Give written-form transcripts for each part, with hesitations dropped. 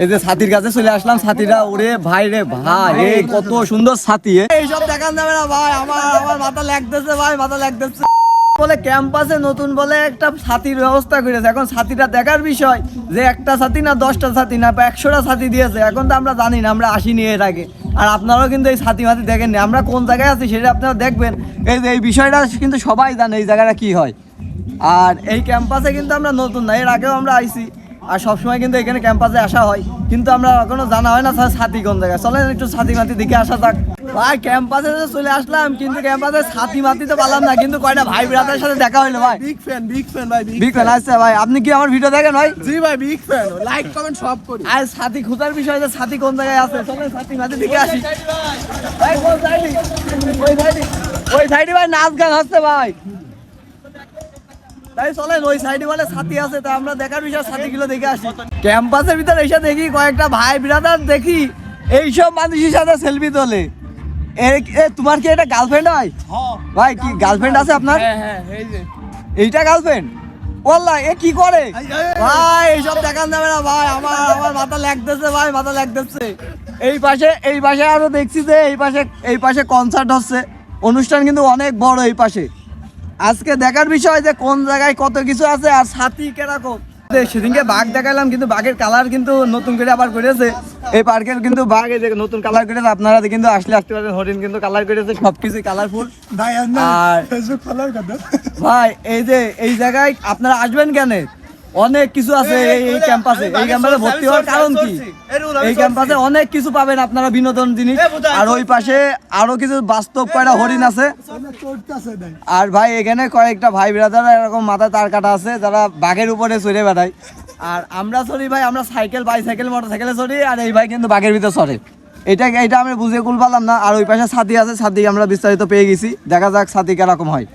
এই যে ছাতির কাছে চলে আসলাম, ছাতিরা ওরে ভাই রে ভাই, এই কত সুন্দর ছাতি। এইসব দেখান যাবে না ভাই, আমার মাথা লাগতেছে ভাই, মাথা লাগতেছে। বলে ক্যাম্পাসে নতুন বলে একটা ছাতির ব্যবস্থা করেছে। এখন ছাতিটা দেখার বিষয় যে একটা ছাতি না 10টা ছাতি না 100টা ছাতি দিয়েছে। এখন তো আমরা জানি না, আমরা আসিনি এর আগে। আর আপনারাও কিন্তু এই ছাতি মাতি দেখেননি, আমরা কোন জায়গায় আছি সেটা আপনারা দেখবেন। এই যে এই বিষয়টা কিন্তু সবাই জানে এই জায়গাটা কি হয়। আর এই ক্যাম্পাসে কিন্তু আমরা নতুন না, এর আগেও আমরা আইছি। আর সবসময় কিন্তু এখানে ক্যাম্পাসে আসা হয়, কিন্তু আমরা এখনো জানা হয় না ছাতি কোন জায়গায়। চলেন একটু ছাতি মাতি দিকে আসা যাক। ভাই ক্যাম্পাসে চলে আসলাম, কিন্তু ক্যাম্পাসে ছাতি মাতি তো পারলাম না, কিন্তু কয়টা ভাই ব্রাদারের সাথে দেখা হইলো ভাই। বিগ ফ্যান ভাই, বিগ ফ্যান। আচ্ছা ভাই, আপনি কি আমার ভিডিও দেখেন ভাই? জি ভাই, বিগ ফ্যান, লাইক কমেন্ট সব করি। আর ছাতি খোঁজার বিষয় যে ছাতি কোন জায়গায় আছে, চলেন ছাতি মাতি দিকে আসি। ভাই কোন সাইডে? ওই সাইডে ভাই নাচ গান হচ্ছে ভাই। তাই চলেন ওই সাইডে বলে ছাতি আছে, তা আমরা দেখার বিষয় ছাতিগুলো দেখে আসি। ক্যাম্পাসের ভিতরে এসে দেখি কয়েকটা ভাই ব্রাদার, দেখি এইসব মানুষের সাথে সেলফি তোলে। তোমার কি এটা গার্লফ্রেন্ড হয় ভাই? কি গার্লফ্রেন্ড আছে আপনার? এইটা গার্লফ্রেন্ড? ওয়াল্লাহ এ কি করে ভাই? এইসব দেখান যাবে না ভাই, আমার মাথা লাগতেছে ভাই, মাথা লাগতেছে। এই পাশে আরো দেখছি যে এই পাশে কনসার্ট হচ্ছে, অনুষ্ঠান কিন্তু অনেক বড় এই পাশে। আজকে দেখার বিষয় যে কোন জায়গায় কত কিছু আছে আর ছাতি কিরকম। সেদিনকে বাঘ দেখালাম, কিন্তু বাঘের কালার কিন্তু নতুন করে আবার করেছে। এই পার্কের কিন্তু বাঘ এই যে নতুন কালার করেছে, আপনারা কিন্তু আসতে পারেন। হরিণ কিন্তু কালার করেছে, সবকিছু কালারফুল। আর ভাই এই যে এই জায়গায় আপনারা আসবেন কেন? অনেক কিছু আছে এই ক্যাম্পাসে। এই ক্যাম্পাসে ভর্তি হওয়ার কারণ কি? এই ক্যাম্পাসে অনেক কিছু পাবেন আপনারা, বিনোদন জিনিস। আর ওই পাশে আরো কিছু বাস্তব কয়টা হরিণ আছে। আর ভাই এখানে কয়েকটা ভাই ব্রাদার এরকম মাথায় তার কাটা আছে, যারা বাঘের উপরে চড়ে বেড়ায়। আর আমরা চড়ি ভাই, আমরা সাইকেল, বাইসাইকেল, মোটরসাইকেলে চড়ি। আর এই ভাই কিন্তু বাঘের ভিতরে চড়ে। এটা আমরা বুঝে কুল পারলাম না। আর ওই পাশে ছাতি আছে, ছাতি আমরা বিস্তারিত পেয়ে গেছি। দেখা যাক ছাতি কিরকম হয়।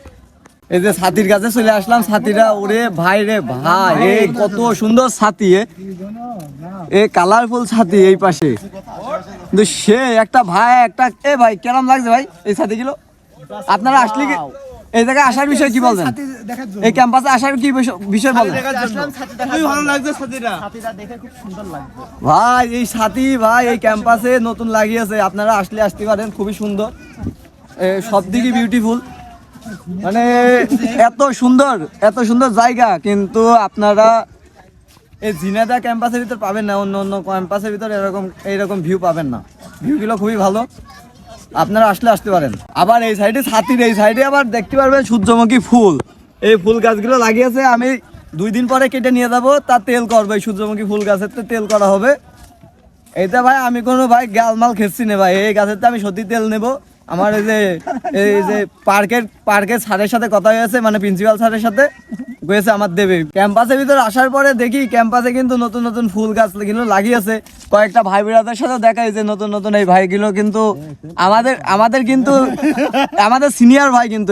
এই যে ছাতির কাছে চলে আসলাম, ছাতিরা ওরে ভাই রে ভাই, এই কত সুন্দর ছাতি, এই কালারফুল ছাতি এই পাশে। কিন্তু সে একটা ভাই একটা ভাই কেমন লাগছে ভাই এই ছাতিগুলো? আপনারা আসলে কি এই জায়গায় আসার বিষয় কি বলবেন? এই ক্যাম্পাসে আসার কি বিষয় বলবেন? ভাই এই ছাতি ভাই এই ক্যাম্পাসে নতুন লাগিয়েছে, আপনারা আসতে পারেন, খুবই সুন্দর, সব দিকে বিউটিফুল। মানে এত সুন্দর জায়গা, কিন্তু আপনারা এই ঝিনাইদহ ক্যাম্পাসের ভিতর পাবেন না। অন্য ক্যাম্পাসের ভিতর এইরকম ভিউ পাবেন না। ভিউগুলো খুবই ভালো, আপনারা আসতে পারেন। আবার এই সাইডে ছাতির এই সাইডে আবার দেখতে পারবেন সূর্যমুখী ফুল। এই ফুল গাছগুলো লাগিয়েছে, আমি 2 দিন পরে কেটে নিয়ে যাবো, তা তেল করবো। এই সূর্যমুখী ফুল গাছের তো তেল করা হবে। এইটা ভাই আমি কোনো ভাই গালমাল খেচ্ছি না ভাই, এই গাছের তো আমি সত্যি তেল নেবো। আমার এই যে পার্কের স্যারের সাথে কথা হয়েছে, মানে প্রিন্সিপাল স্যারের সাথে গেছে, আমার দেবে। ক্যাম্পাসের ভিতরে আসার পরে দেখি ক্যাম্পাসে কিন্তু নতুন ফুল গাছগুলো লাগিয়েছে। কয়েকটা ভাই ব্রাদার সাথে দেখা হয়েছে, নতুন এই ভাইগুলো কিন্তু আমাদের কিন্তু আমাদের সিনিয়র ভাই, কিন্তু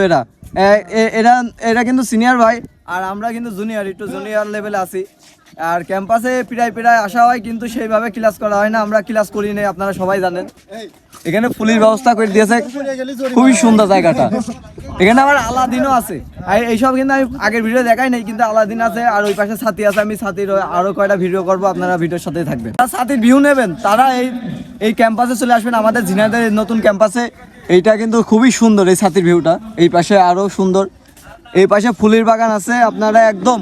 এরা কিন্তু সিনিয়র ভাই। আর আমরা কিন্তু একটু জুনিয়র লেভেলে আছি। আর ক্যাম্পাসে প্রায় আসা হয়, কিন্তু সেইভাবে ক্লাস করা হয় না, আমরা ক্লাস করি না, আপনারা সবাই জানেন। এখানে ফুলের ব্যবস্থা করে দিয়েছে, খুবই সুন্দর জায়গাটা। এখানে আবার আলাদিনও আছে। এইসব কিন্তু আমি আগের ভিডিও দেখাই নাই, কিন্তু আলাদিন আছে। আর ওই পাশে ছাতি আছে, আমি ছাতির আরো কয়টা ভিডিও করবো, আপনারা ভিডিওর সাথে থাকবেন। ছাতির ভিউ নেবেন তারা এই ক্যাম্পাসে চলে আসবেন, আমাদের ঝিনাইদহের নতুন ক্যাম্পাসে। এইটা কিন্তু খুবই সুন্দর, এই ছাতির ভিউটা। এই পাশে আরো সুন্দর, এই পাশে ফুলের বাগান আছে। আপনারা একদম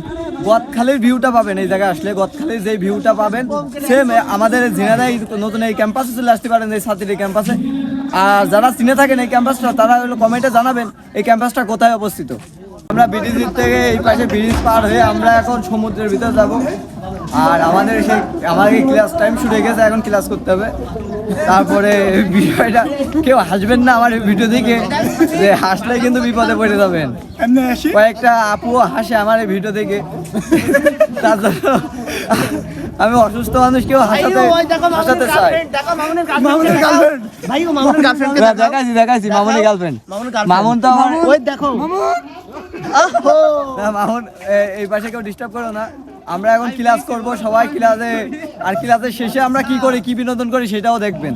গদখালির ভিউটা পাবেন এই জায়গায় আসলে, গদখালির যে ভিউটা পাবেন সেম আমাদের ঝিনাইদহ নতুন এই ক্যাম্পাসে চলে আসতে পারেন, এই ছাতির ক্যাম্পাসে। আর যারা চিনে থাকেন এই ক্যাম্পাসটা, তারা হলো কমেন্টে জানাবেন এই ক্যাম্পাসটা কোথায় অবস্থিত। আমরা ব্রিজের থেকে এই পাশে ব্রিজ পার হয়ে আমরা এখন সমুদ্রের ভিতরে যাব। আর আমাদের ক্লাস টাইম শুরু হয়ে গেছে, এখন ক্লাস করতে হবে। তারপরে বিষয়টা কেউ হাসবেন না আমার এই ভিডিও দেখে, যে হাসলে কিন্তু বিপদে পড়ে যাবেন। কয়েকটা আপুও হাসে আমার এই ভিডিও দেখে, তার জন্য আমি অসুস্থ মানুষ কেউ হাসাতে চাই। দেখাইছি মামুনের গার্লফ্রেন্ড। মামুন তো আমার মামুন এই পাশে কেউ ডিস্টার্ব করো না। আমরা এখন ক্লাস করব সবাই ক্লাসে, আর ক্লাসের শেষে আমরা কি করি, কি বিনোদন করি সেটাও দেখবেন।